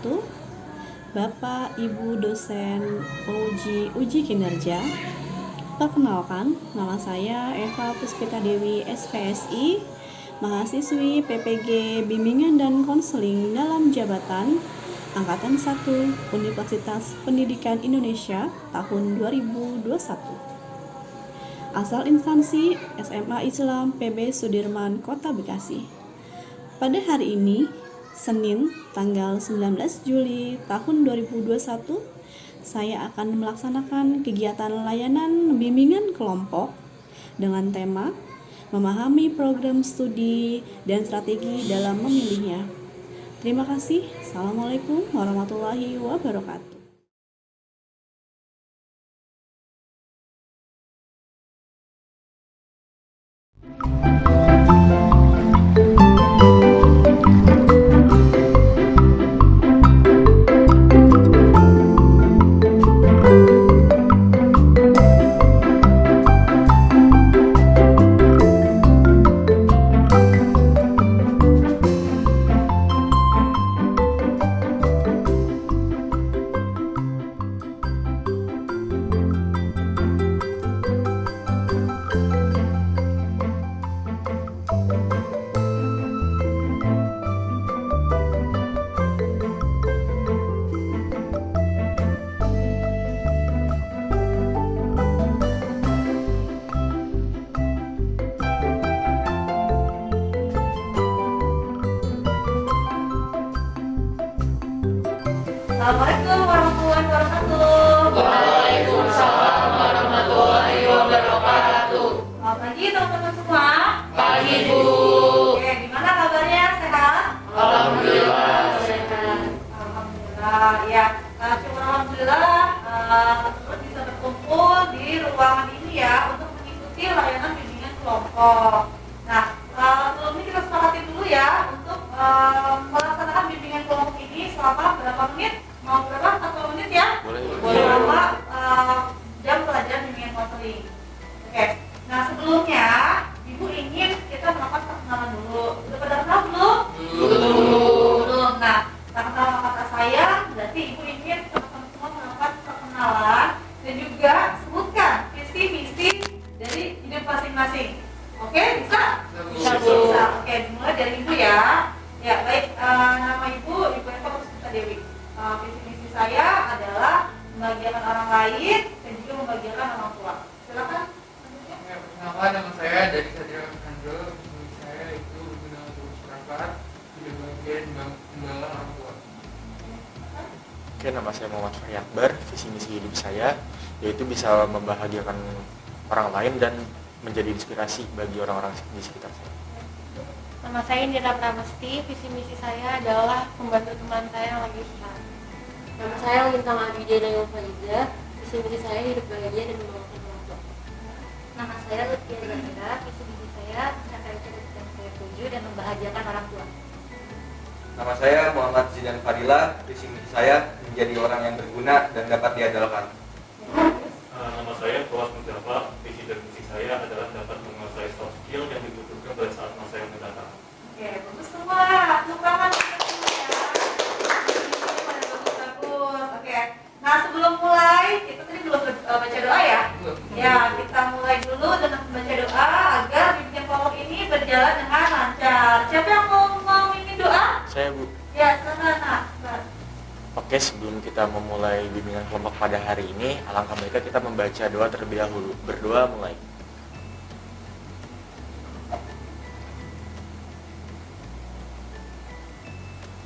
wabarakatuh. Bapak, Ibu dosen penguji uji kinerja. Perkenalkan, nama saya Eva Puspita Dewi SPSI, mahasiswi PPG Bimbingan dan Konseling dalam Jabatan Angkatan 1 Universitas Pendidikan Indonesia tahun 2021. Asal instansi SMA Islam PB Sudirman, Kota Bekasi. Pada hari ini, Senin, tanggal 19 Juli tahun 2021, saya akan melaksanakan kegiatan layanan bimbingan kelompok dengan tema memahami program studi dan strategi dalam memilihnya. Terima kasih. Assalamualaikum warahmatullahi wabarakatuh. Assalamualaikum warahmatullahi wabarakatuh. Waalaikumsalam warahmatullahi wabarakatuh. Selamat pagi teman-teman semua. Pagi Bu. Oke, gimana kabarnya? Sehat? Alhamdulillah sehat. Alhamdulillah. Ya, syukur alhamdulillah terus bisa berkumpul di ruangan ini ya untuk mengikuti layanan bimbingan kelompok. Nah, sebelum ini kita sepakati dulu ya untuk melaksanakan bimbingan kelompok ini selama berapa menit? Mau berapa? 40 menit ya? Boleh. Selama jam pelajaran bimbingan konseling. Oke. Nah, sebelumnya Ibu ingin kita melakukan perkenalan dulu. Udah pada kenal belum? Belum. Nah, kenal kata saya berarti Ibu ingin teman-teman semua melakukan perkenalan dan juga sebutkan visi misi dari hidup masing-masing. Oke, bisa? Bisa, Bu. Bisa. Oke, dimulai dari Ibu ya. Ya, baik. Nama Ibu Eva Puspita Dewi. Visi misi saya adalah membahagiakan orang lain dan juga membahagiakan orang tua. Silakan. Perkenalkan, nama saya dari Satria Andro. Menurut saya itu berguna untuk masyarakat, tidak bagian membawa orang tua. Oke, nama saya Muhammad Fahri Akbar. Visi misi hidup saya yaitu bisa membahagiakan orang lain dan menjadi inspirasi bagi orang-orang di sekitar saya. Nama saya Indira Pramesti, visi misi saya adalah membantu teman saya yang lagi susah. Nama saya Lintang Abidena Yofaiza, visi misi saya hidup bahagia dan membahagiakan orang tua. Nama saya Lutfi Zahira, visi misi saya mencapai cita-cita yang saya tuju dan membahagiakan orang tua. Nama saya Muhammad Zidan Fadila, visi misi saya menjadi orang yang berguna dan dapat diandalkan. Nama saya Fawaz Mustafa, visi dan misi saya adalah dapat menguasai soft skill yang dibutuhkan pada saat masa yang mendatang. Oke, bagus semua. Tepuk tangan untuk semua ya. Bagus. Oke. Nah, sebelum mulai, kita tadi belum baca doa ya? Ya, kita mulai dulu dengan membaca doa agar bimbingan kelompok ini berjalan dengan lancar. Siapa yang mau mimpin doa? Saya, Bu. Ya, silakan. Nah, Oke, sebelum kita memulai bimbingan kelompok pada hari ini, alangkah baiknya kita membaca doa terlebih dahulu. Berdoa mulai.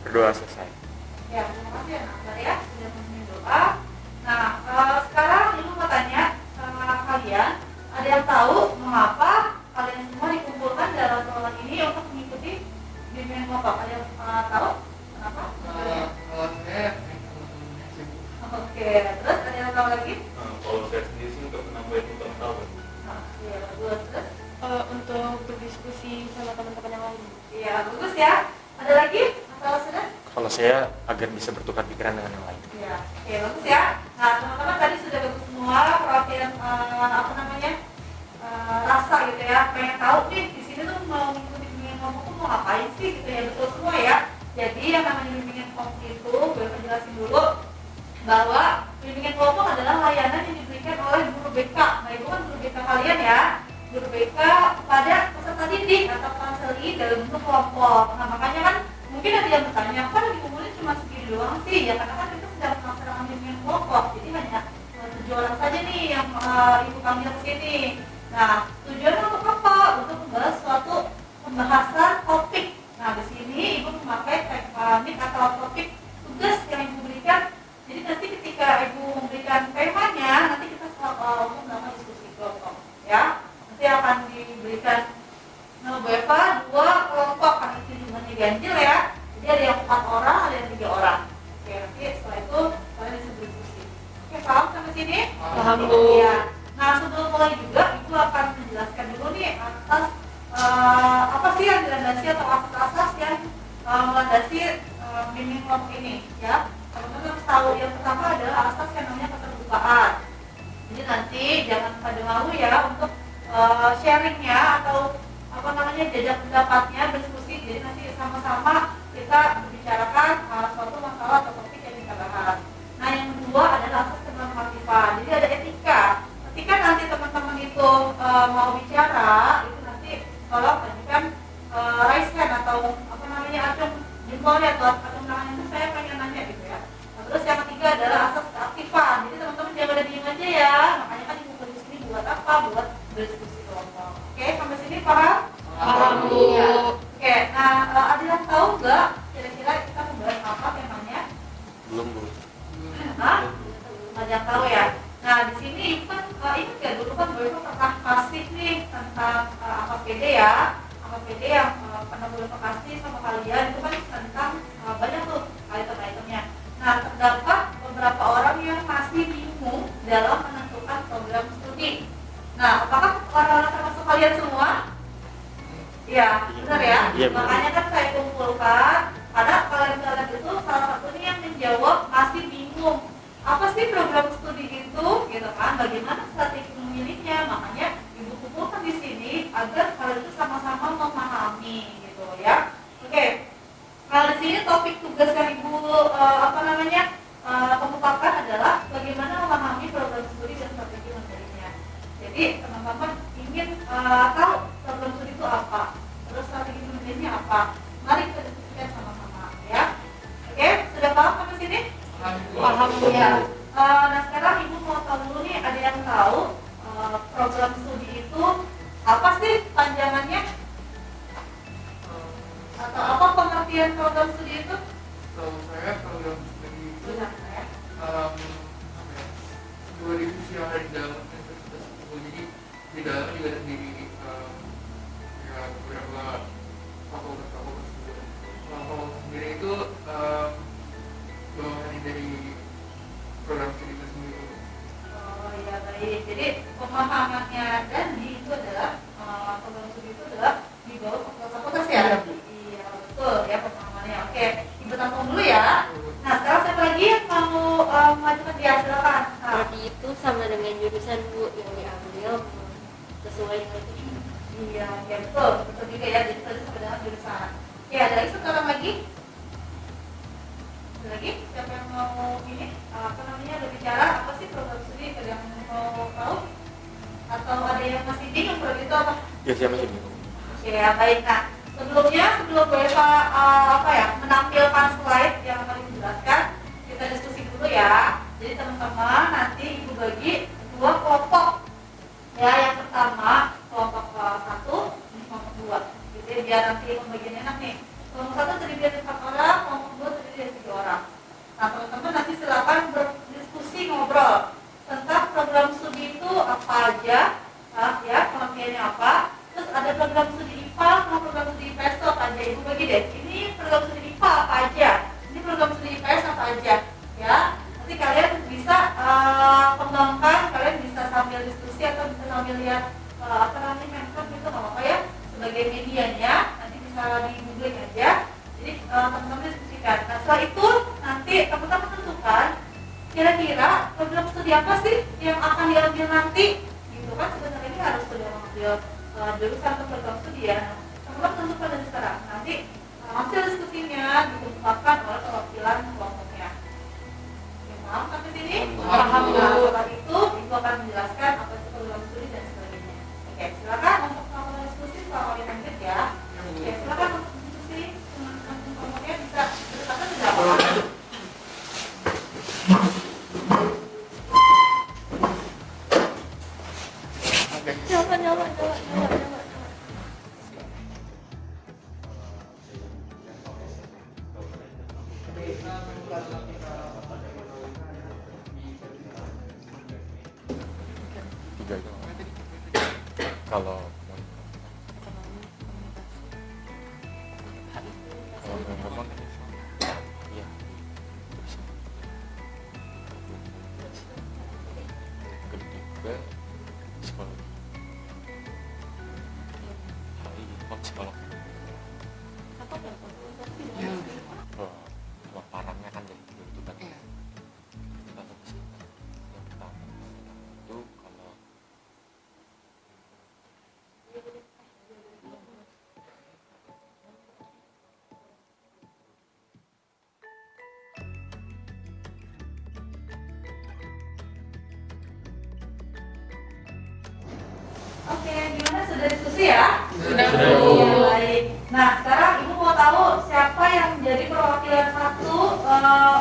Berdoa selesai. ya, terima kasih ya, Nakbar ya, sudah memimpin doa. Nah, sekarang Ibu mau tanya sama kalian, ada yang tahu mengapa kalian semua dikumpulkan dalam ruangan ini untuk mengikuti bimbingan kelompok? Ada yang tahu kenapa? Kalau saya teman-temannya sibuk. Oke, terus ada yang tahu lagi? Kalau saya sendiri sih untuk menambah pengetahuan. Nah, iya bagus. Terus? Untuk berdiskusi sama teman-teman yang lain. Iya bagus ya. Ada lagi? Atau sudah? Kalau saya agar bisa bertukar pikiran dengan yang lain. Iya. Oke bagus ya. Nah teman-teman tadi sudah bagus semua perhatian rasa gitu ya. Pengen tahu nih di sini tuh mau mengikuti bimbingan kelompok tuh mau ngapain sih gitu ya, betul semua ya. Jadi yang namanya bimbingan kelompok itu jelasin dulu bahwa bimbingan kelompok adalah layanan yang diberikan oleh guru BK. Nah, ibu kan guru BK kalian ya, guru BK pada peserta didik atau konseli dalam bentuk kelompok. Nah, makanya kan mungkin ada yang bertanya, kok dikumpulin cuma segini doang sih? Ya karena kan kita sedang melaksanakan bimbingan kelompok, jadi hanya 7 orang saja nih yang ibu panggil ke sini. Nah, tujuannya untuk apa? Untuk membahas suatu pembahasan topik. Nah, di sini ibu memakai teknik atau topik tugas yang ibu berikan. Jadi nanti ketika ibu memberikan temanya, nanti kita untuk melakukan diskusi kelompok, ya. Nanti akan diberikan Bu Eva 2 kelompok, karena itu jumlahnya ganjil ya. Jadi ada yang 4 orang, ada yang 3 orang. Oke, nanti setelah itu kalian bisa berdiskusi. Oke, paham sampai sini? Paham, Bu. Iya. Nah, sebelum mulai juga, ibu akan menjelaskan dulu nih atas apa sih yang dilandasi atau asas-asas yang melandasi bimbingan kelompok ini, ya. Teman-teman harus tahu yang pertama adalah asas yang namanya keterbukaan. Jadi nanti jangan pada malu ya untuk sharingnya atau apa namanya jajak pendapatnya, berdiskusi. Jadi nanti sama-sama kita membicarakan suatu masalah atau topik yang kita bahas. Nah, yang kedua adalah asas kenormatifan. Jadi ada etika. Ketika nanti teman-teman itu mau bicara, itu nanti tolong ajukan raise hand atau apa namanya acung jempolnya atau acung tangannya, itu saya pengen nanya gitu ya. Nah, terus yang ketiga adalah asas keaktifan. Jadi teman-teman jangan pada diem aja ya. Makanya kan ibu di sini buat apa? Buat berdiskusi kelompok. Oke, sampai sini paham? Paham, Bu. Ya. Oke, nah ada yang tahu nggak kira-kira kita membahas apa temanya? Belum, Bu. Hah? Ada yang tahu ya? Nah, di sini kan ingat ya dulu kan Bu Eva pernah kasih nih tentang AKPD ya. AKPD yang pernah Bu Eva kasih sama kalian itu kan tentang banyak tuh item-itemnya. Nah, terdapat beberapa orang yang masih bingung dalam menentukan program studi. Nah, apakah orang-orang termasuk kalian semua? Iya, benar ya? Iya, Makanya kan saya kumpulkan karena kalian itu salah satunya yang menjawab masih bingung. Apa sih program studi itu, gitu kan? Bagaimana strategi memilihnya? Makanya ibu kumpulkan di sini agar kalian itu sama-sama memahami, gitu ya. Oke. Nah, di sini topik tugas yang ibu kemukakan adalah bagaimana memahami program studi dan strategi memilihnya. Jadi teman-teman ingin tahu program studi itu apa, terus strategi memilihnya apa? Mari kita diskusikan sama-sama, ya. Oke, sudah paham sampai sini? Paham, Bu. Ya. Nah, sekarang ibu mau tahu dulu nih, ada yang tahu program studi itu apa sih panjangannya? Atau apa pengertian program studi itu? Setahu saya program studi itu Benar ya? dua divisi yang ada di dalam universitas itu. Jadi di dalam juga terdiri ya beberapa fakultas-fakultas juga. Fakultas sendiri itu bawahan dari program studi itu sendiri. Oh ya, baik. Jadi pemahamannya dan itu adalah program studi itu adalah di bawah fakultas ya? Iya, betul ya pemahamannya. Oke, ibu tampung dulu ya. Nah, sekarang siapa lagi yang mau mengajukan dia? Silakan. Nah, Prodi itu sama dengan jurusan, Bu, yang diambil sesuai dengan itu. iya, ya betul, betul juga ya. Jadi tadi sama dengan jurusan. Oke, ada lagi satu orang lagi? Ada lagi? Siapa yang mau ini? Apa namanya? Berbicara apa sih program studi? Ada yang mau tahu? Atau ada yang masih bingung program itu apa? Ya, saya masih bingung. Oke, ya baik. Nah, sebelum Bu Eva menampilkan slide yang akan dijelaskan, kita diskusi dulu ya. Jadi teman-teman nanti ibu bagi 2 kelompok. Ya, yang pertama kelompok 1, kelompok 2. Jadi biar nanti pembagiannya enak nih. Kelompok 1 terdiri dari 4 orang, kelompok 2 terdiri dari 3 orang. Nah, teman-teman nanti silakan berdiskusi ngobrol tentang program studi itu apa aja, ya pengertiannya apa. Terus ada program studi IPA sama program studi IPS itu apa aja? Ibu bagi deh. Ini program studi IPA apa aja? Ini program studi IPS apa aja? Ya, nanti kalian bisa kembangkan, kalian bisa sambil diskusi atau bisa sambil lihat handphone gitu, nggak apa-apa ya. Sebagai medianya, nanti bisa di googling aja. Jadi teman-teman diskusikan. Nah, setelah itu nanti teman-teman tentukan kira-kira program studi apa sih yang akan diambil nanti. Gitu kan sebenarnya ini harus sudah mengambil jurusan atau program studi ya. Teman-teman tentukan dari sekarang. Nanti hasil diskusinya dikemukakan oleh perwakilan kelompoknya. Tiga itu kalau ngomong iya ketiga psikologi psikolog pemaparannya kan dari itu kan yang pertama itu kalau Oke, gimana sudah diskusi ya? Sudah. Ya, baik. Nah, sekarang Ibu mau tahu siapa yang menjadi perwakilan satu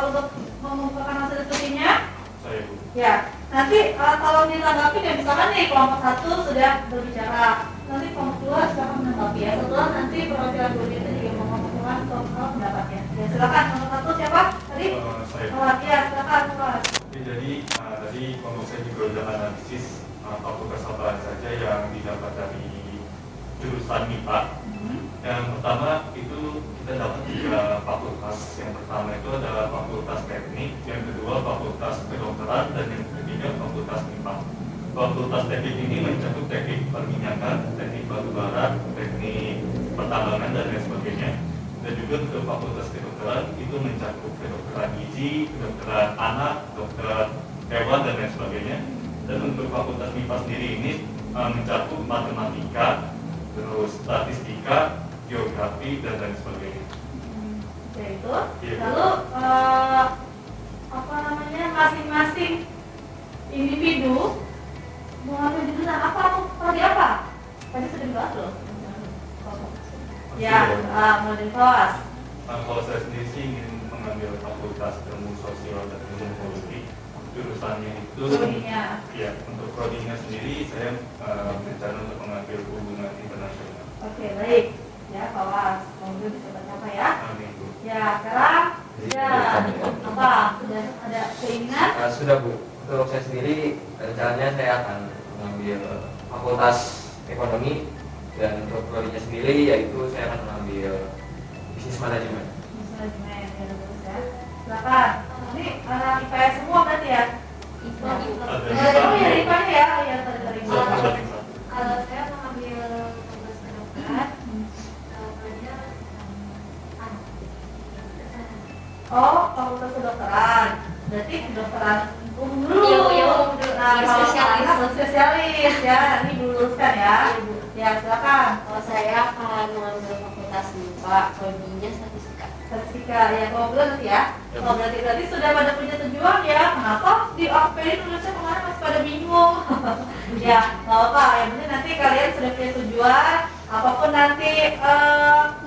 untuk mengumpulkan hasil diskusinya? Saya Bu. Ya, nanti tolong ditanggapi ya, misalkan nih kelompok satu sudah berbicara, nanti kelompok dua silakan menanggapi ya. Setelah nanti perwakilan dua itu juga mau mengumpulkan soal pendapatnya. Ya, silakan kelompok satu siapa? Tadi? Saya Ya, silakan Mas. Oke, jadi tadi kelompok saya juga sudah analisis fakultas apa saja yang didapat dari jurusan MIPA. Yang pertama itu kita dapat 3 fakultas. Yang pertama itu adalah fakultas teknik, yang kedua fakultas kedokteran, dan yang ketiga fakultas MIPA. Fakultas teknik ini mencakup teknik perminyakan, teknik batubara, teknik pertambangan, dan lain sebagainya. Dan juga untuk fakultas kedokteran itu mencakup kedokteran gizi, kedokteran anak, kedokteran hewan, dan lain sebagainya. Dan untuk fakultas MIPA sendiri ini mencakup matematika, terus statistika, geografi, dan lain sebagainya. Ya itu. Iya. Lalu apa namanya, masing-masing individu mengambil jurusan apa, prodi apa? Tadi sudah dibahas loh. Ya, mulai dari kelas. Kalau saya sendiri sih ingin mengambil fakultas ilmu sosial dan ilmu politik. Jurusannya itu, Prodinya. ya, untuk prodinya sendiri saya berencana untuk mengambil hubungan internasional. Oke, baik. Ya, kelas. Semoga bisa tercapai ya. Amin Bu. Ya, sekarang ya apa? Sudah ada keinginan? Sudah Bu, untuk saya sendiri rencananya saya akan mengambil fakultas ekonomi, dan untuk prodinya sendiri yaitu saya akan mengambil bisnis manajemen. Manajemen, ya bagus ya. Silakan. Ini anak IPS semua berarti ya? IPA. Oh ya, IPA ya. Oh ya, tadi. Kalau saya mengambil tugas kedokteran, pelajaran anak. Oh, fakultas kedokteran. Berarti kedokteran umum dulu. Iya, umum dulu. Nah, Baru kalau spesialis. anak spesialis ya. Ini diluruskan ya. Ya, silakan. Kalau saya akan mengambil fakultas MIPA, prodinya statistika. Statistika ya, kalau belum nanti ya. Kalau berarti sudah pada punya tujuan ya. Kenapa di APD tulisnya kemarin masih pada bingung? Ya, nggak apa-apa. Yang penting nanti kalian sudah punya tujuan. Apapun nanti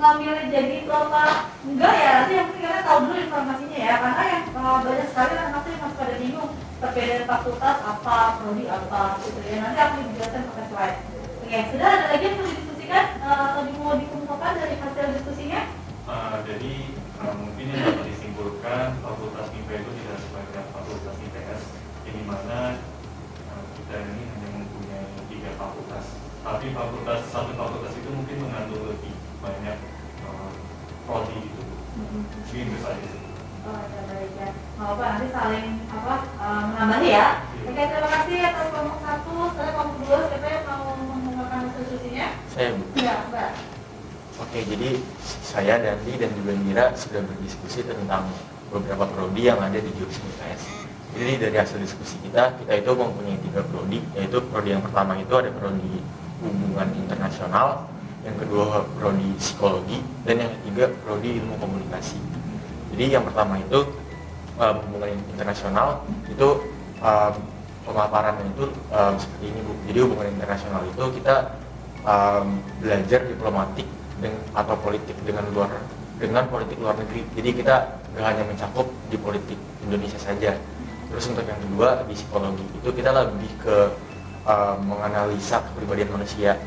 ngambilnya jadi itu apa enggak ya, nanti yang penting kalian tahu dulu informasinya ya. Karena yang banyak sekali anak yang masih pada bingung perbedaan fakultas apa, prodi apa gitu ya. Nanti aku dijelaskan pakai slide. Oke, sudah ada lagi yang mau didiskusikan atau mau dikumpulkan dari hasil diskusinya? Jadi mungkin yang dapat disimpulkan fakultas MIPA itu tidak sebanyak fakultas IPS, di mana kita ini hanya mempunyai 3 fakultas. Tapi satu fakultas itu mungkin mengandung lebih banyak prodi gitu. Mungkin itu saja sih. Oh ya, baik ya. Mau apa nanti saling menambahi ya. Oke, terima kasih atas kelompok 1. Saya kelompok 2, siapa yang mau menggunakan hasil diskusinya? saya Bu. Ya, Mbak. Oke, jadi saya, Dandi, dan juga Mira sudah berdiskusi tentang beberapa prodi yang ada di jurusan IPS. Jadi dari hasil diskusi kita itu mempunyai 3 prodi, yaitu prodi yang pertama itu ada prodi hubungan internasional, yang kedua prodi psikologi, dan yang ketiga prodi ilmu komunikasi. Jadi yang pertama itu hubungan internasional itu pemaparannya itu seperti ini Bu. Jadi hubungan internasional itu kita belajar diplomatik atau politik dengan politik luar negeri. Jadi kita nggak hanya mencakup di politik Indonesia saja. Terus untuk yang kedua di psikologi itu kita lebih ke menganalisa kepribadian manusia.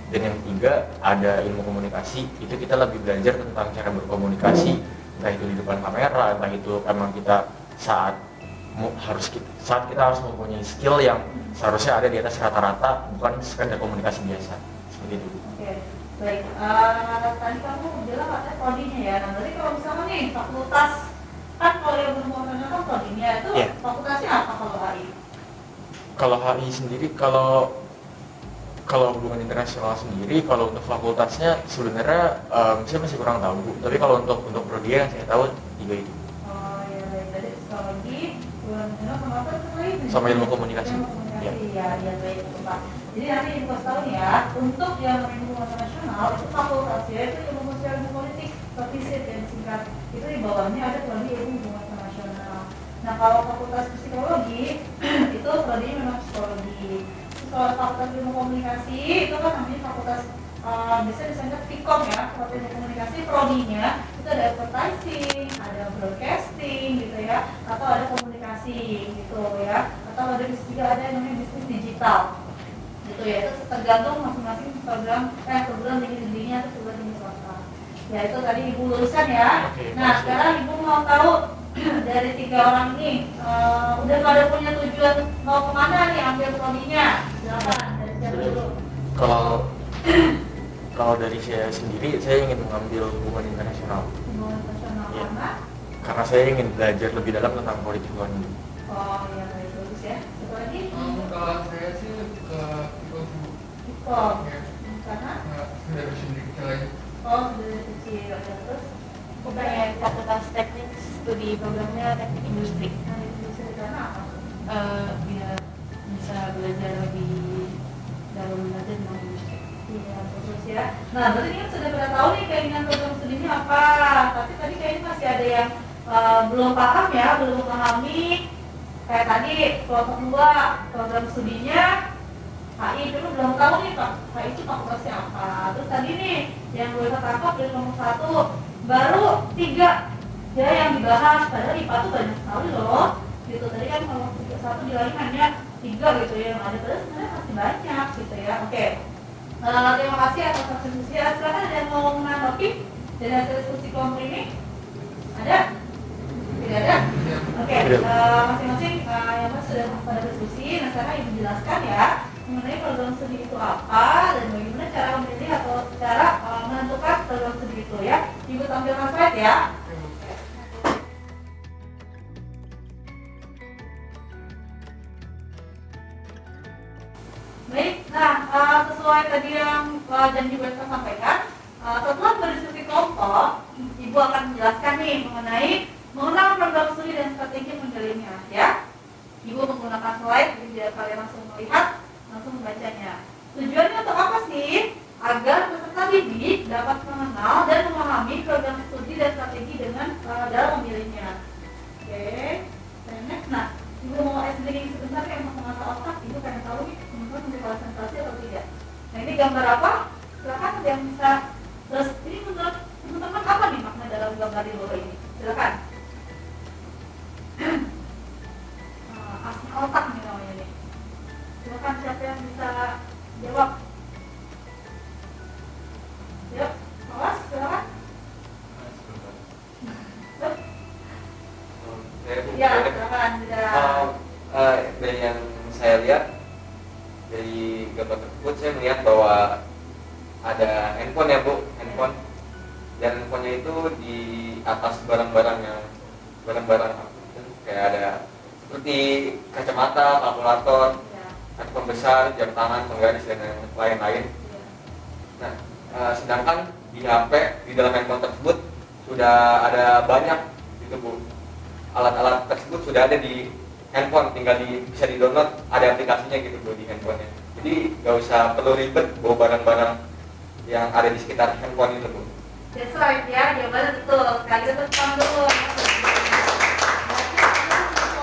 Dan yang ketiga ada ilmu komunikasi, itu kita lebih belajar tentang cara berkomunikasi, entah itu di depan kamera, entah itu emang kita saat kita harus mempunyai skill yang seharusnya ada di atas rata-rata, bukan sekedar komunikasi biasa seperti itu. Oke, baik. Tadi kamu bilang ada prodinya ya. Nah, berarti kalau misalnya nih fakultas, kan kalau yang berhubungan kan prodinya itu Yeah. fakultasnya apa kalau HI? Kalau HI sendiri, kalau hubungan internasional sendiri, kalau untuk fakultasnya sebenarnya saya masih kurang tahu, Bu. Tapi kalau untuk prodi yang saya tahu 3 itu. Oh ya, baik. Tadi psikologi, hubungan internasional sama apa itu lain? Sama ilmu komunikasi. Ilmu komunikasi, ya baik itu Pak. Jadi nanti info tahu nih ya, untuk yang hubungan internasional itu fakultasnya itu ilmu sosial dan politik, FISIP yang singkat. Itu di bawahnya ada prodi ilmu hubungan internasional. Nah kalau fakultas psikologi itu prodinya memang psikologi. Kalau fakultas ilmu komunikasi itu kan namanya fakultas biasanya disebut Vkom ya, fakultas ilmu komunikasi, prodinya itu ada advertising, ada broadcasting gitu ya, atau ada komunikasi gitu ya, atau ada juga ada yang namanya bisnis digital gitu ya. Itu tergantung masing-masing program tinggi-tingginya atau program tinggi swasta. Ya itu tadi Ibu lulusan ya. Oke, Nah sekarang Ibu mau tahu dari 3 orang ini udah pada punya tujuan mau kemana nih ambil prodinya? Silakan dari siapa dulu? Kalau dari saya sendiri, saya ingin mengambil hubungan internasional. Hubungan internasional Iya. karena? Saya ingin belajar lebih dalam tentang politik luar negeri. Oh iya baik, bagus ya. Siapa lagi? Kalau saya sih ke Ikofu. Vkom. Ya, Karena? sudah bisa kecil aja. Oh dari kecil ya, terus? Aku pengen fakultas teknik, studi programnya teknik industri. Nah itu bisa karena apa? Biar bisa belajar lebih dalam belajar tentang industri. Iya, bagus ya. Nah, berarti ini kan sudah pada tahu nih keinginan program studinya apa. Tapi tadi kayaknya masih ada yang belum paham ya, belum memahami. Kayak tadi kelompok 2 program studinya HI dulu belum tahu nih Pak. HI itu fakultasnya apa. Terus tadi nih yang boleh ketangkap dari kelompok 1 baru 3 ya yang dibahas. Padahal IPA tuh banyak sekali loh. Gitu tadi kan kelompok 1 di lain hanya 3 gitu ya yang ada. Padahal sebenarnya masih banyak gitu ya. Oke. Terima kasih atas hasil diskusi. Silakan ada yang mau menanggapi dari hasil diskusi kelompok ini? Ada? Tidak ada? Oke, masing-masing yang sudah pada diskusi. Nah sekarang Ibu jelaskan ya mengenai program studi itu apa dan bagaimana cara memilih atau cara menentukan program studi itu ya. Ibu tampilkan slide ya. Baik, nah sesuai tadi yang janji kita sampaikan, setelah berdiskusi kelompok, Ibu akan menjelaskan nih mengenai mengenal program studi dan strategi memilihnya, ya. Ibu menggunakan slide, jadi biar kalian langsung melihat, langsung membacanya. Tujuannya untuk apa sih? Agar peserta didik dapat mengenal dan memahami program studi dan strategi dengan dalam memilihnya. Oke, next. Nah, Ibu mau explaining sebentar yang mau mengasah otak, Ibu pengen tahu nih teman-teman bisa konsentrasi atau tidak. Nah ini gambar apa? Silakan ada yang bisa. Terus ini menurut teman-teman apa nih makna dalam gambar di bawah ini? Silakan. Asma otak nih namanya nih. Silakan siapa yang bisa jawab? Yuk, awas, silakan. Ya, silakan. Dari yang saya lihat dari gambar tersebut, saya melihat bahwa ada handphone ya Bu, handphone, dan handphonenya itu di atas barang-barang kayak ada seperti kacamata, kalkulator, handphone besar, jam tangan, penggaris dan yang lain-lain. Nah, sedangkan di HP di dalam handphone tersebut sudah ada banyak gitu Bu. Alat-alat tersebut sudah ada di handphone, tinggal bisa di-download, ada aplikasinya gitu Bu di handphonenya. Jadi nggak usah perlu ribet bawa barang-barang yang ada di sekitar handphone itu Bu. That's right ya, jawabannya betul. Sekali kita tepuk dulu.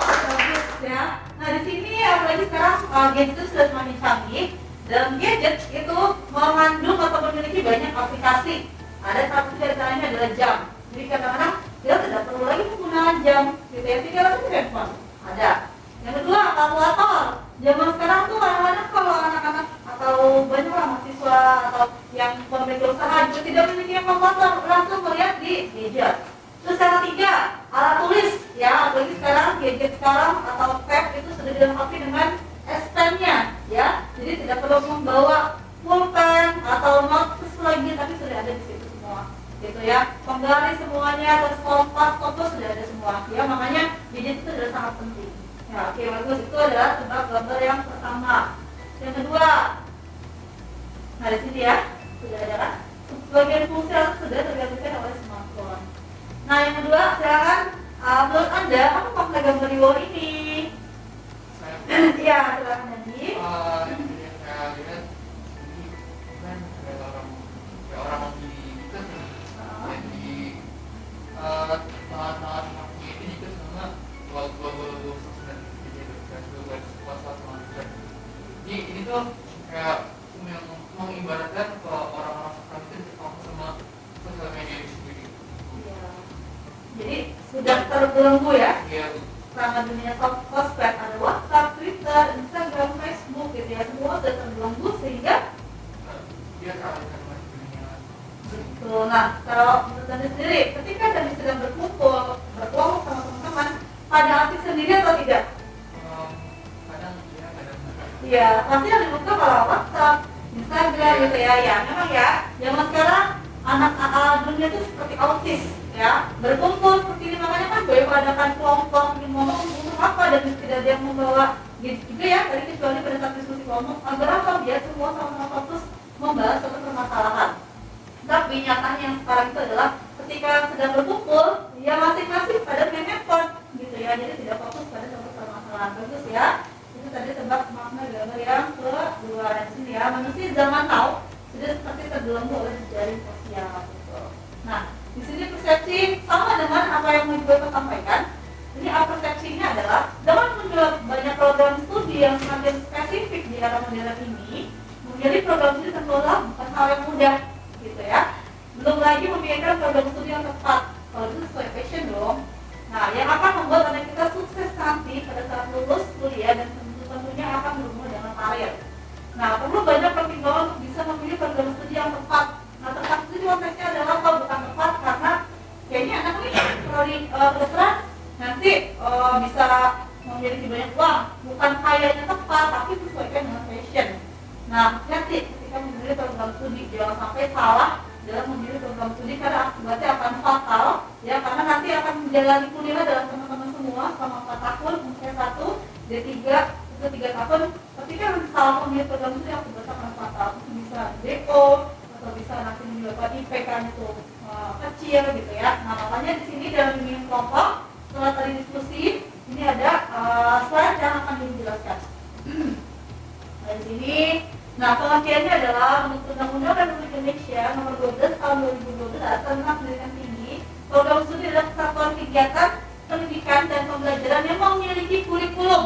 Bagus ya. Nah di sini apalagi sekarang gadget itu sudah semakin canggih. Dalam gadget itu mengandung atau memiliki banyak aplikasi. Ada satu dari antaranya adalah jam. Jadi kadang-kadang kita tidak perlu lagi mana jam gitu ya, tinggal aja handphone ada. Yang kedua kalkulator. Zaman sekarang tuh kadang-kadang kalau anak-anak atau banyak lah mahasiswa atau yang memiliki usaha juga tidak memiliki kalkulator, langsung melihat di gadget. Terus yang ketiga alat tulis ya, apalagi sekarang gadget sekarang atau tab itu sudah dilengkapi dengan S Pen-nya ya, jadi tidak perlu membawa pulpen atau notes lagi, tapi sudah ada di situ semua gitu ya, penggaris semuanya, terus kompas, fokus sudah ada semua ya, makanya gadget itu sudah sangat penting ya. Oke, bagus, itu adalah tebak gambar yang pertama. Yang kedua, nah di sini ya sudah ada kan, sebagian fungsi sudah tergantikan oleh smartphone. Nah yang kedua, silakan menurut Anda apa makna gambar di bawah ini? Iya, silakan Andi. Yang saya lihat ini kan ada orang di itu yang di tengah-tengah kaki itu juga sama logo sosial media dan kuasa teman-teman. Jadi ini tuh kayak yang mengibaratkan kalau orang-orang sekarang itu fokus sama sosial media itu sendiri. Iya. Jadi sudah terbelenggu ya. Iya. Sama dunia sosmed, ada WhatsApp, Twitter, Instagram, Facebook gitu ya, semua sudah terbelenggu sehingga Dia teralihkan masuk dunia. gitu. Nah, kalau menurut Anda sendiri, ketika Anda sedang berkumpul, berkelompok sama teman-teman, pada asik sendiri atau tidak? Kadang ya kadang enggak. Iya, pasti yang dibuka kalau WhatsApp, Instagram gitu ya. Ya, memang ya, zaman sekarang anak dunia itu seperti autis ya, berkumpul seperti ini, makanya kan boleh adakan kelompok ingin ngomong apa dan tidak ada yang membawa gitu juga ya, tadi kecuali pada saat diskusi kelompok agar apa, biar semua sama-sama fokus membahas suatu permasalahan. Tapi nyatanya yang sekarang itu adalah ketika sedang berkumpul, ya masing-masing pada main handphone gitu ya, jadi tidak fokus pada suatu permasalahan. Bagus ya, itu tadi tebak makna gambar yang kedua. Dan sini ya, manusia zaman now sudah seperti terbelenggu oleh jejaring sosial gitu. Nah, di sini persepsi sama dengan apa yang mau Bapak sampaikan. Ini persepsinya adalah dengan muncul banyak program studi yang semakin spesifik di era modern ini, menjadi program studi tergolong bukan hal yang mudah gitu ya. Belum lagi memikirkan program studi yang tepat, kalau itu sesuai passion dong. Nah, yang akan membuat anak kita sukses nanti pada saat lulus kuliah dan tentunya akan berhubungan dengan karir. Nah, perlu banyak pertimbangan untuk bisa memilih program studi yang tepat. Nah, tepat itu konteksnya adalah kalau bukan tepat karena kayaknya anak ini prodi kedokteran nanti bisa memiliki banyak uang, bukan kayaknya tepat, tapi sesuaikan dengan passion. Nah, hati ketika memilih program studi, jangan sampai salah dalam memilih program studi karena akibatnya akan fatal ya, karena nanti akan menjalani kuliah dalam teman-teman semua selama 4 tahun, mungkin 1, D3 itu 3 tahun. Ketika salah memilih program studi akibatnya akan fatal, itu bisa DO atau bisa nanti menyebabkan IPK-nya itu kecil gitu ya. Nah, makanya di sini dalam bimbingan kelompok setelah tadi diskusi ini ada slide yang akan dijelaskan. Nah, di sini, nah pengertiannya adalah menurut Undang-Undang Republik Indonesia Nomor 12 Tahun 2012 tentang pendidikan tinggi, program studi adalah kesatuan kegiatan pendidikan dan pembelajaran yang memiliki kurikulum.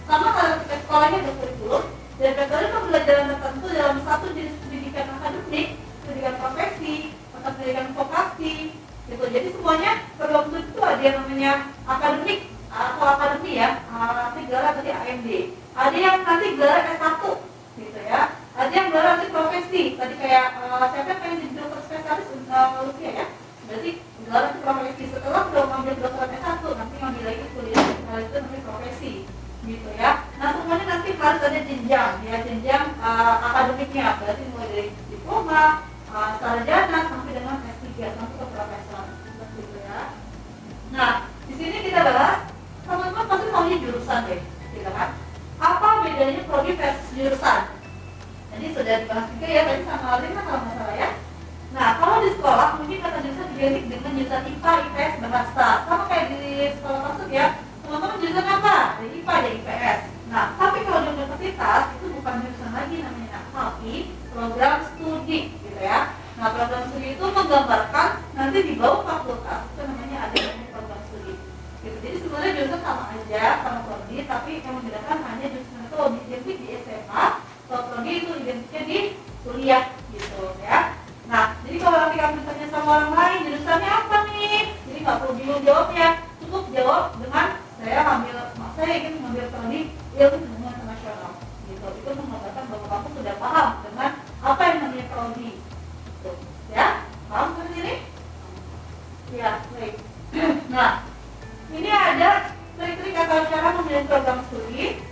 Sama kalau ketika sekolahnya ada kurikulum dan metode pembelajaran tertentu dalam satu jenis pendidikan akademik, pendidikan profesi, atau pendidikan vokasi gitu. Jadi semuanya program studi itu ada yang namanya akademik atau akademi ya, nanti gelar tadi AMD. Ada yang nanti gelar S1 gitu ya. Ada yang gelar nanti profesi. Tadi kayak saya kan pengen jadi dokter spesialis Lucia ya. Berarti gelar nanti profesi. Setelah belum ngambil dokter S1 nanti ngambil lagi kuliah itu nanti profesi gitu ya. Nah, semuanya nanti harus ada jenjang ya, jenjang akademiknya. Berarti mulai dari diploma, sarjana sampai dengan S3 sampai ke profesor gitu ya. Nah, di sini kita bahas, teman-teman pasti maunya jurusan deh, gitu kan? Apa bedanya prodi versus jurusan? Jadi sudah dibahas juga ya tadi sama Alin kalau nggak salah ya. Nah, kalau di sekolah mungkin kata jurusan identik dengan jurusan IPA, IPS, bahasa. Sama kayak di sekolah masuk ya, teman-teman jurusan apa? Ada IPA, ada IPS. Nah, tapi kalau di universitas itu bukan jurusan lagi namanya, tapi program studi, gitu ya. Nah, program studi itu menggambarkan nanti di bawah fakultas itu namanya ada program studi. Gitu. Jadi sebenarnya jurusan sama aja, sama prodi, tapi yang membedakan hanya jurusan itu lebih identik di SMA, kalau prodi itu identiknya di kuliah, gitu ya. Nah, jadi kalau nanti kamu bertanya sama orang lain, jurusannya apa nih? Jadi nggak perlu bingung jawabnya, cukup jawab dengan saya ingin mengambil prodi ilmu hubungan internasional gitu. Itu mengatakan bahwa kamu sudah paham dengan apa yang namanya prodi gitu. Ya, paham kan ini? Ya, baik. Nah, ini ada trik-trik atau cara memilih program studi.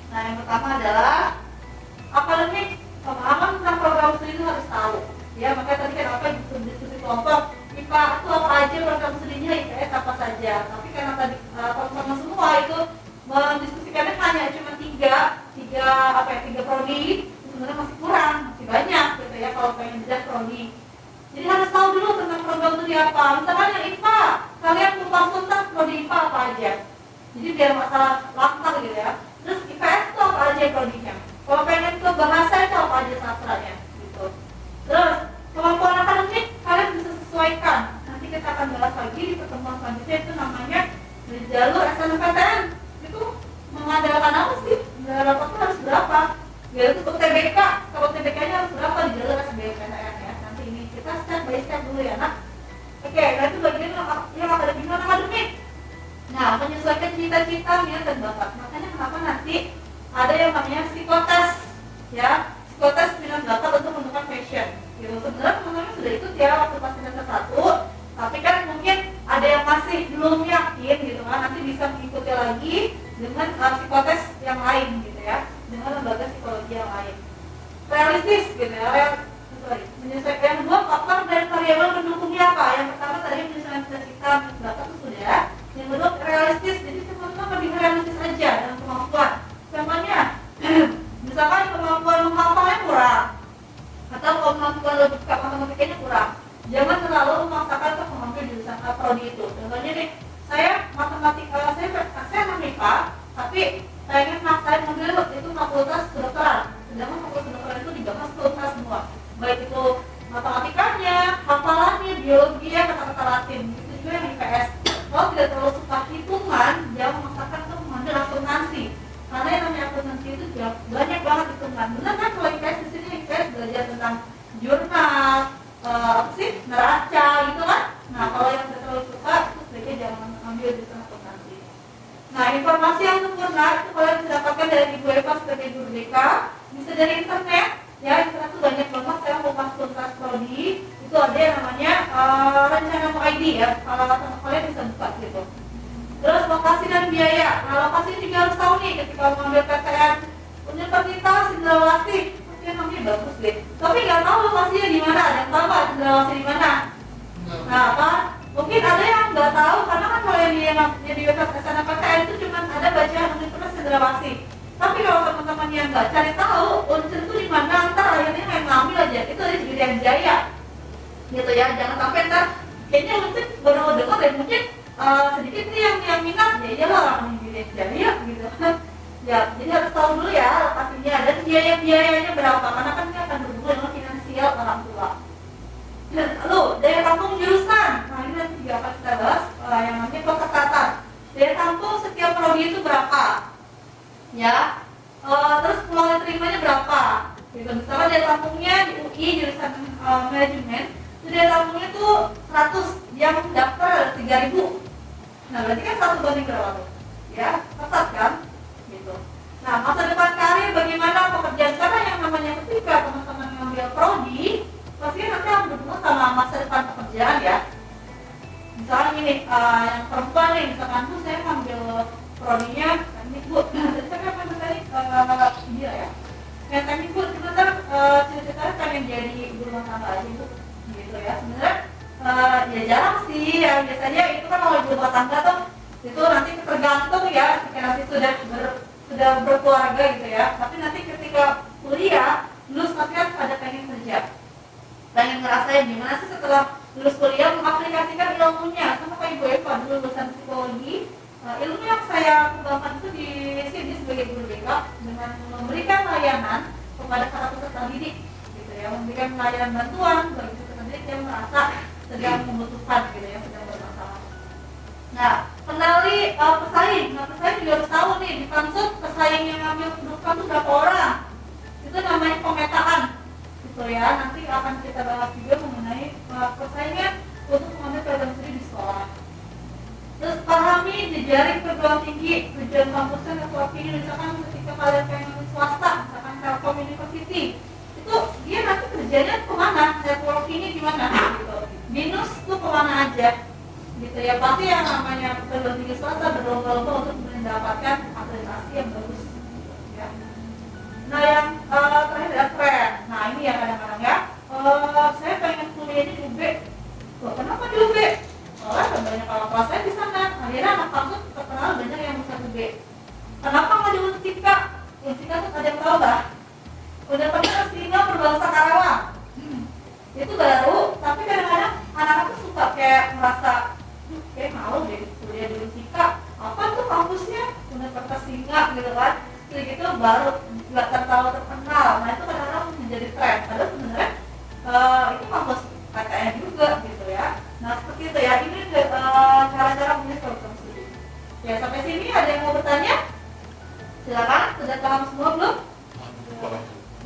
Nah, yang pertama adalah akademik. Pemahaman tentang program studi itu harus tahu. Ya, makanya tadi kan apa diskusi kelompok IPA itu apa aja program studinya, IPS apa saja. Tapi karena tadi teman-teman semua itu mendiskusikannya hanya cuma tiga prodi, sebenarnya masih kurang, masih banyak gitu ya kalau pengen bedah prodi. Jadi harus tahu dulu tentang program studi apa. Misalkan yang IPA, kalian tuntas prodi IPA apa aja. Jadi biar masalah langkah gitu ya. Terus IPS itu apa aja prodinya. Kalau pengen ke bahasa itu apa aja sastranya gitu. Terus kemampuan akademik kalian bisa sesuaikan. Nanti kita akan bahas lagi di pertemuan selanjutnya, itu namanya di jalur SNMPTN. Itu mengandalkan apa sih? Rapotnya harus berapa? Yaitu UTBK. Kalau UTBK-nya harus berapa di jalur SBMPTN ya. Nanti ini kita step by step dulu ya nak. Oke, nah itu bagian yang akademik. Nah, menyesuaikan cita-cita, minat dan bakat. Makanya kenapa nanti ada yang namanya psikotes, ya, psikotes minat bakat untuk menentukan passion. Gitu. Sebenarnya teman-teman sudah ikut ya waktu pas semester 1, tapi kan mungkin ada yang masih belum yakin gitu kan, nanti bisa mengikuti lagi dengan psikotes yang lain gitu ya, dengan lembaga psikologi yang lain. Realistis gitu ya, menyesuaikan dua faktor dan variabel pendukungnya apa. Yang pertama tadi menyesuaikan cita-cita minat bakat itu sudah. Yang kedua realistis, jadi teman-teman lebih realistis aja dalam kemampuan. Contohnya, misalkan kemampuan menghafalnya kurang, atau kemampuan logika matematikanya kurang, jangan terlalu memaksakan untuk mengambil jurusan prodi itu. Contohnya nih, saya matematika, saya anak MIPA, tapi pengen maksain mengambil itu fakultas kedokteran. Sedangkan fakultas kedokteran itu dibahas tuntas semua, baik itu matematikanya, hafalannya, biologi, kata-kata Latin, itu juga yang IPS. Kalau tidak terlalu suka hitungan, jangan memaksakan untuk mengambil akuntansi. Karena yang namanya akuntansi itu banyak banget hitungan. Benar kan kalau IPS di sini IPS belajar tentang jurnal, neraca gitu kan. Nah, kalau yang tidak terlalu suka, itu sebaiknya jangan ambil jurusan akuntansi. Nah, informasi yang sempurna itu kalian bisa dapatkan dari Ibu Eva sebagai guru BK, bisa dari internet. Ya, internet itu banyak banget. Saya mau pas tuntas prodi, itu ada yang namanya rencana ID ya. Kalau kalian bisa buka gitu. Terus lokasi dan biaya. Nah, lokasi juga harus tahu nih ketika mengambil PTN Universitas Cendrawasih, pasti namanya bagus deh. Tapi nggak tahu lokasinya di mana. Ada yang tahu nggak Cendrawasih di mana? Nah, kan mungkin ada yang nggak tahu karena kan kalau yang di Universitas SNMPTN itu cuma ada bacaan Universitas Cendrawasih. Tapi kalau teman-teman yang nggak cari tahu Unsur itu di mana, ntar akhirnya main ngambil aja. Itu ada di Irian Jaya, gitu ya. Jangan sampai ntar kayaknya Unsur baru dengar deh mungkin. Sedikit nih yang minat, ya iyalah orang Irian Jaya gitu. Ya, jadi harus tahu dulu ya lokasinya dan biayanya berapa, karena kan ini akan berhubungan dengan finansial orang tua. Lalu daya tampung jurusan, nah ini nanti juga akan kita bahas yang namanya keterkatan. Daya tampung setiap prodi itu berapa, ya? Terus peluang diterimanya berapa? Gitu. Misalnya daya tampungnya di UI jurusan manajemen, itu daya tampungnya tuh 100, yang daftar 3.000. Nah berarti kan 1 banding berapa tuh? Ya, ketat kan? Gitu. Nah, masa depan karir bagaimana pekerjaan, karena yang namanya ketika teman-teman mengambil prodi pasti nanti akan berhubungan sama masa depan pekerjaan ya. Misalnya ini yang perempuan nih, misalkan tuh saya ngambil prodinya teknik bu, saya kan tadi dia ya, yang teknik bu, sebentar cita-citanya pengen jadi ibu rumah tangga aja bu, gitu ya. Sebenarnya ya jarang sih, ya biasanya itu kan kalau ibu rumah tangga tuh itu nanti tergantung ya, ketika nanti sudah berkeluarga gitu ya. Tapi nanti ketika kuliah lulus pasti kan ada pengen kerja, pengen ngerasain gimana sih setelah lulus kuliah mengaplikasikan ilmunya. Sama kayak Ibu Eva dulu lulusan psikologi, ilmu yang saya kembangkan itu di sini sebagai guru BK dengan memberikan layanan kepada para peserta didik gitu ya, memberikan layanan bantuan bagi peserta didik yang merasa sedang membutuhkan gitu ya, sedang bermasalah. Nah, kenali pesaing. Nah, pesaing juga harus tahu nih di Pansut pesaing yang ngambil kedudukan itu berapa orang. Itu namanya pemetaan gitu ya. Nanti akan kita bahas juga mengenai persaingan untuk mengambil program studi di sekolah. Terus pahami nih jejaring perguruan tinggi, tujuan kampusnya networking. Misalkan ketika kalian pengen swasta, misalkan Telkom University, itu dia nanti kerjanya kemana, networkingnya gimana gitu. Binus tuh kemana aja gitu ya. Pasti yang namanya perguruan tinggi swasta berlomba-lomba untuk mendapatkan akreditasi yang bagus ya. Nah yang terakhir adalah tren. Nah ini yang kadang-kadang ya, saya pengen kuliah di UB. Loh, kenapa di UB? Soalnya banyak kakak kelas saya di sana. Akhirnya anak kampus terkenal banyak yang bisa UB. Kenapa nggak di Unsika? Unsika tuh ada yang tahu nggak? Universitas Tinggal Berbangsa Karawang. Itu baru, tapi kadang-kadang anak-anak tuh suka kayak merasa, kayak malu deh kuliah di Unsika. Apa tuh kampusnya? Universitas Tinggal gitu kan? Jadi gitu baru nggak terlalu terkenal. Nah itu kadang-kadang menjadi tren. Padahal sebenarnya itu kampus KTN juga gitu ya. Nah seperti itu ya. Ini cara-cara punya program studi. Ya sampai sini ada yang mau bertanya? Silakan. Sudah paham semua belum?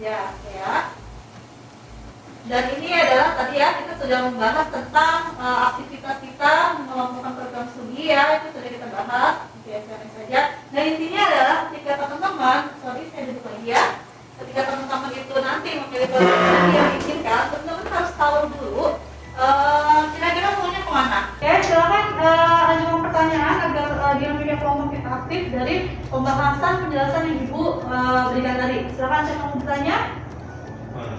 Ya, ya. Dan ini adalah tadi ya kita sudah membahas tentang aktivitas kita mengelompokkan program studi ya, itu sudah kita bahas biasanya saja. Nah intinya adalah ketika teman-teman, sorry saya duduk lagi ya, ketika teman-teman itu nanti memilih program studi yang diinginkan, teman-teman harus tahu dulu kira-kira maunya kemana. Ya silakan ajukan pertanyaan agar dinamika kelompok kita aktif dari pembahasan penjelasan yang Ibu berikan tadi. Silakan saya mau bertanya.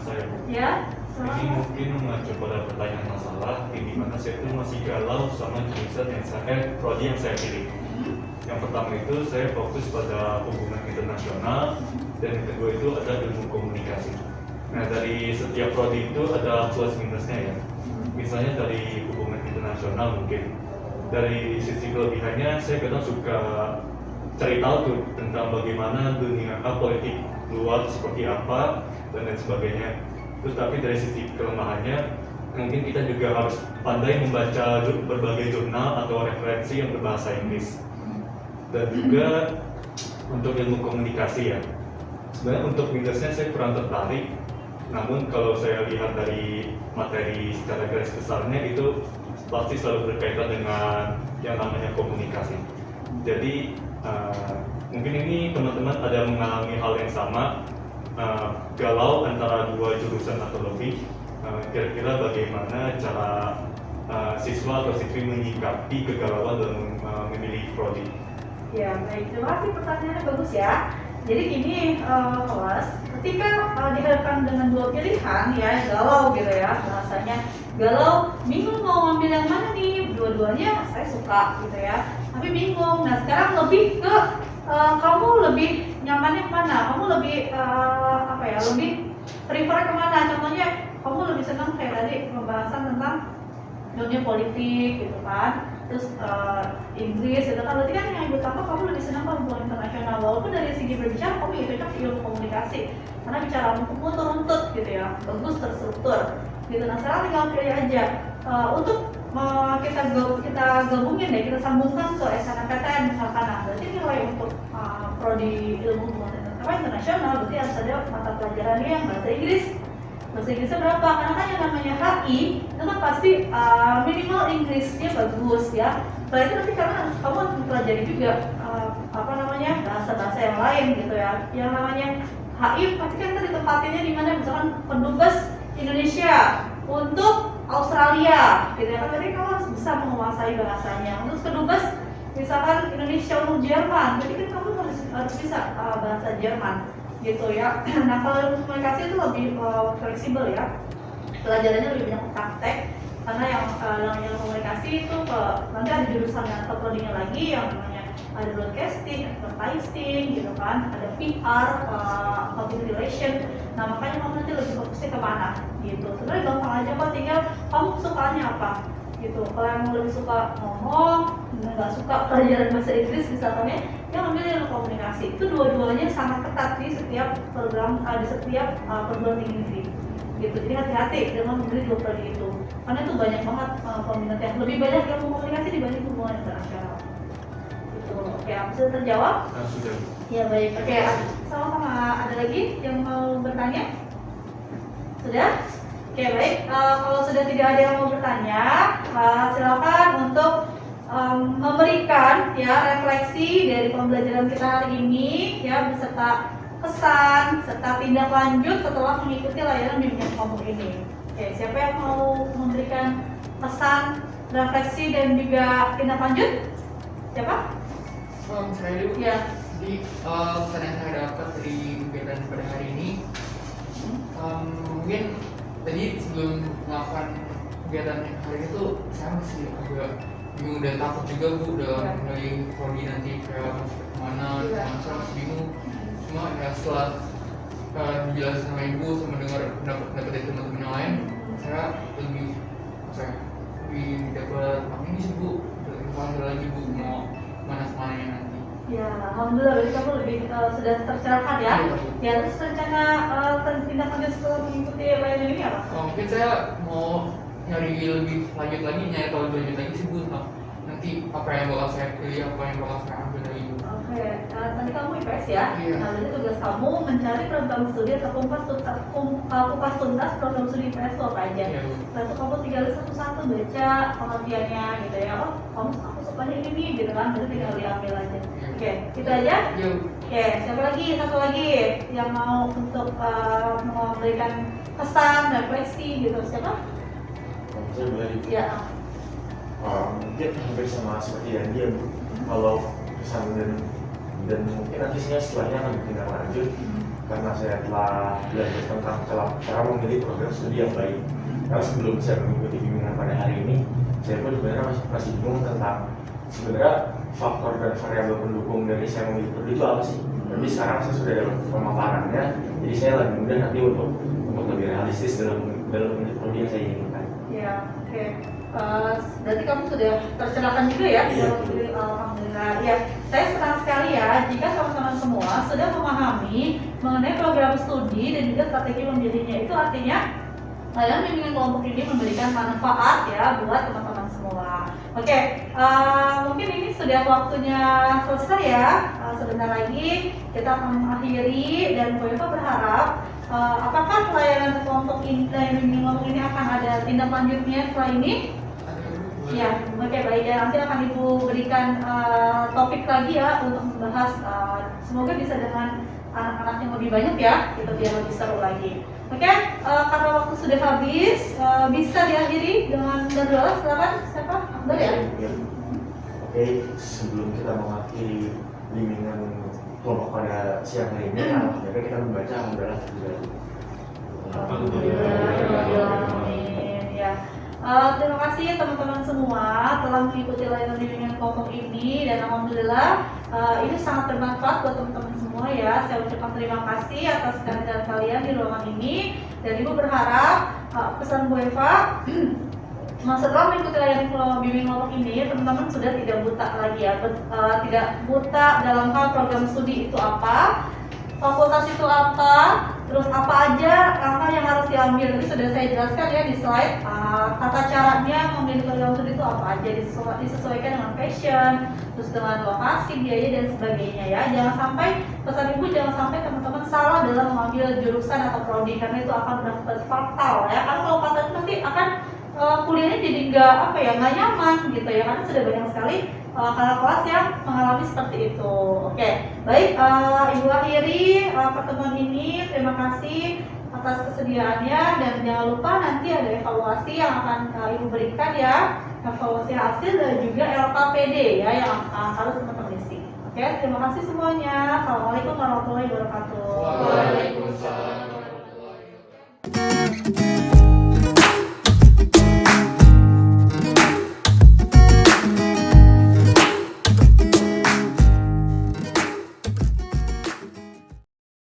Saya Ya. ini mungkin mengacu pada pertanyaan masalah di mana saya itu masih galau sama jurusan yang prodi yang saya pilih. Yang pertama itu saya fokus pada hubungan internasional dan yang kedua itu ada ilmu komunikasi. Nah dari setiap prodi itu ada plus minusnya ya. Misalnya dari hubungan internasional mungkin dari sisi kelebihannya saya kadang suka cari tahu tuh tentang bagaimana dunia politik luar seperti apa dan lain sebagainya. Terus tapi dari sisi kelemahannya mungkin kita juga harus pandai membaca berbagai jurnal atau referensi yang berbahasa Inggris. Dan juga untuk ilmu komunikasi ya. Sebenarnya untuk minusnya saya kurang tertarik. Namun kalau saya lihat dari materi secara garis besarnya itu pasti selalu berkaitan dengan yang namanya komunikasi. Jadi mungkin ini teman-teman ada mengalami hal yang sama, galau antara dua jurusan atau lebih. Kira-kira bagaimana cara siswa atau siswi menyikapi kegalauan dalam memilih prodi? Ya baik, terima kasih pertanyaannya bagus ya. Jadi gini kelas, ketika dihadapkan dengan dua pilihan ya, galau gitu ya, rasanya galau, bingung mau ngambil yang mana nih, dua-duanya saya suka gitu ya, tapi bingung. Nah sekarang lebih ke kamu lebih nyamannya kemana, kamu lebih lebih prefer kemana, contohnya kamu lebih senang kayak tadi pembahasan tentang dunia politik gitu kan, terus Inggris itu kan, berarti kan yang utama kamu lebih senang hubungan internasional, walaupun dari segi berbicara kamu itu cocok ilmu komunikasi karena bicara kamu runtut gitu ya, bagus terstruktur gitu. Nah sekarang tinggal pilih aja untuk kita gabungin deh, kita sambungkan ke SNMPTN misalkan. Nah berarti nilai untuk prodi ilmu hubungan internasional berarti harus ada mata pelajaran yang bahasa Inggris. Bahasa Inggrisnya berapa? Karena kan yang namanya HI itu kan pasti minimal Inggrisnya bagus ya. Setelah itu nanti karena kamu harus mempelajari juga bahasa-bahasa yang lain gitu ya. Yang namanya HI pasti kan kita ditempatinnya di mana, misalkan pendubes Indonesia untuk Australia gitu ya. Kan berarti kamu harus bisa menguasai bahasanya. Untuk kedubes misalkan Indonesia untuk Jerman, berarti kan kamu harus bisa bahasa Jerman gitu ya. Nah kalau ilmu komunikasi itu lebih fleksibel ya, pelajarannya lebih banyak praktek karena yang namanya komunikasi itu nanti ada jurusan atau prodinya lagi yang namanya ada broadcasting, advertising gitu kan, ada PR, public relation. Nah makanya kamu nanti lebih fokusnya kemana gitu. Sebenarnya gampang aja kok, tinggal kamu sukanya apa gitu. Kalau yang lebih suka ngomong, nggak suka pelajaran bahasa Inggris misalkan ya, yang ambil ilmu komunikasi. Itu dua-duanya sangat ketat di setiap program, di setiap perguruan tinggi negeri gitu. Jadi hati-hati dengan memilih dua prodi itu karena itu banyak banget peminatnya, lebih banyak ilmu komunikasi dibanding hubungan internasional gitu. Oke, sudah terjawab? Sudah. Ya baik, oke, sama-sama. Ada lagi yang mau bertanya? Sudah? Oke baik, kalau sudah tidak ada yang mau bertanya, silakan untuk memberikan ya refleksi dari pembelajaran kita hari ini ya beserta pesan serta tindak lanjut setelah mengikuti layanan bimbingan kelompok ini. Oke, siapa yang mau memberikan pesan, refleksi dan juga tindak lanjut? Siapa? Saya dulu. Ya. Jadi pesan yang saya dapat dari kegiatan pada hari ini, mungkin tadi sebelum melakukan kegiatan hari ini tuh saya masih agak bingung dan takut juga Bu dalam memilih prodi nanti kayak masuk kemana, saya masih bingung. Cuma ya setelah dijelasin sama Ibu sama dengar pendapat dari teman-teman yang lain, saya lebih dapat ini sih Bu, informasi lagi Bu mau mana nanti. Ya, alhamdulillah berarti kamu lebih sudah tercerahkan ya. Ya, terus rencana tindak lanjut setelah mengikuti layanan ini apa? Mungkin saya mau nyari lebih lanjut lagi, nyari tahu lebih lanjut lagi sih Bu, nanti apa yang bakal saya pilih, apa yang bakal saya ambil dari Ibu. Oke, tadi kamu IPS ya? Iya. Nah, jadi tugas kamu mencari program studi atau kupas tuntas program studi IPS itu apa aja. Iya, Bu. Setelah itu kamu tinggal satu-satu baca pengertiannya gitu ya. Oh, aku sukanya ini nih gitu kan, jadi tinggal diambil aja. Oke, itu aja? Iya. Oke, siapa lagi? Satu lagi yang mau untuk memberikan pesan, refleksi gitu, siapa? Saya boleh Ya. mungkin hampir sama seperti yang dia Bu. Kalau pesan dan mungkin nantinya setelahnya akan bertindak lanjut karena saya telah belajar tentang cara memilih program studi yang baik. Karena sebelum saya mengikuti bimbingan pada hari ini, saya pun sebenarnya masih bingung tentang sebenarnya faktor dan variabel pendukung dari saya memilih prodi itu apa sih. Tapi sekarang saya sudah dapat pemaparannya, jadi saya lebih mudah nanti untuk lebih realistis dalam memilih prodi yang saya inginkan. Ya, oke. Berarti kamu sudah tercerahkan juga ya? Iya. Alhamdulillah. Ya, saya senang sekali ya jika teman-teman semua sudah memahami mengenai program studi dan juga strategi memilihnya. Itu artinya layanan bimbingan kelompok ini memberikan manfaat ya buat teman-teman semua. Oke, mungkin ini sudah waktunya selesai ya. Sebentar lagi kita akan mengakhiri dan Bu Eva berharap apakah layanan kelompok ini, bimbingan kelompok ini akan ada tindak lanjutnya setelah ini? Ya, oke baik ya. Nanti akan Ibu berikan topik lagi ya untuk membahas. Semoga bisa dengan anak-anak yang lebih banyak ya, kita biar lebih seru lagi. Oke, karena waktu sudah habis, bisa diakhiri dengan berdoa. Silakan, siapa? Abdul ya? Oke, sebelum kita mengakhiri bimbingan kelompok pada siang hari ini, alhamdulillah kita membaca alhamdulillah terjadi. Amin. Ya. Terima kasih teman-teman semua telah mengikuti layanan bimbingan kelompok ini dan alhamdulillah ini sangat bermanfaat buat teman-teman semua ya. Saya ucapkan terima kasih atas kehadiran kalian di ruangan ini dan Ibu berharap pesan Bu Eva setelah mengikuti layanan bimbingan kelompok ini teman-teman sudah tidak buta lagi ya, tidak buta dalam hal program studi itu apa, fakultas itu apa, terus apa aja langkah yang harus diambil. Tadi sudah saya jelaskan ya di slide tata caranya memilih program studi itu apa aja, disesuaikan dengan passion, terus dengan lokasi, biaya dan sebagainya ya. Jangan sampai pesan Ibu, jangan sampai teman-teman salah dalam mengambil jurusan atau prodi karena itu akan berakibat fatal ya. Karena kalau fatal itu nanti akan kuliahnya jadi nggak nyaman gitu ya, karena sudah banyak sekali kakak kelas yang mengalami seperti itu. Oke, baik, Ibu akhiri pertemuan ini. Terima kasih atas kesediaannya dan jangan lupa nanti ada evaluasi yang akan Ibu berikan ya, evaluasi hasil dan juga LKPD ya yang harus teman-teman isi. Oke, terima kasih semuanya. Assalamualaikum warahmatullahi wabarakatuh. Waalaikumsalam warahmatullahi wabarakatuh.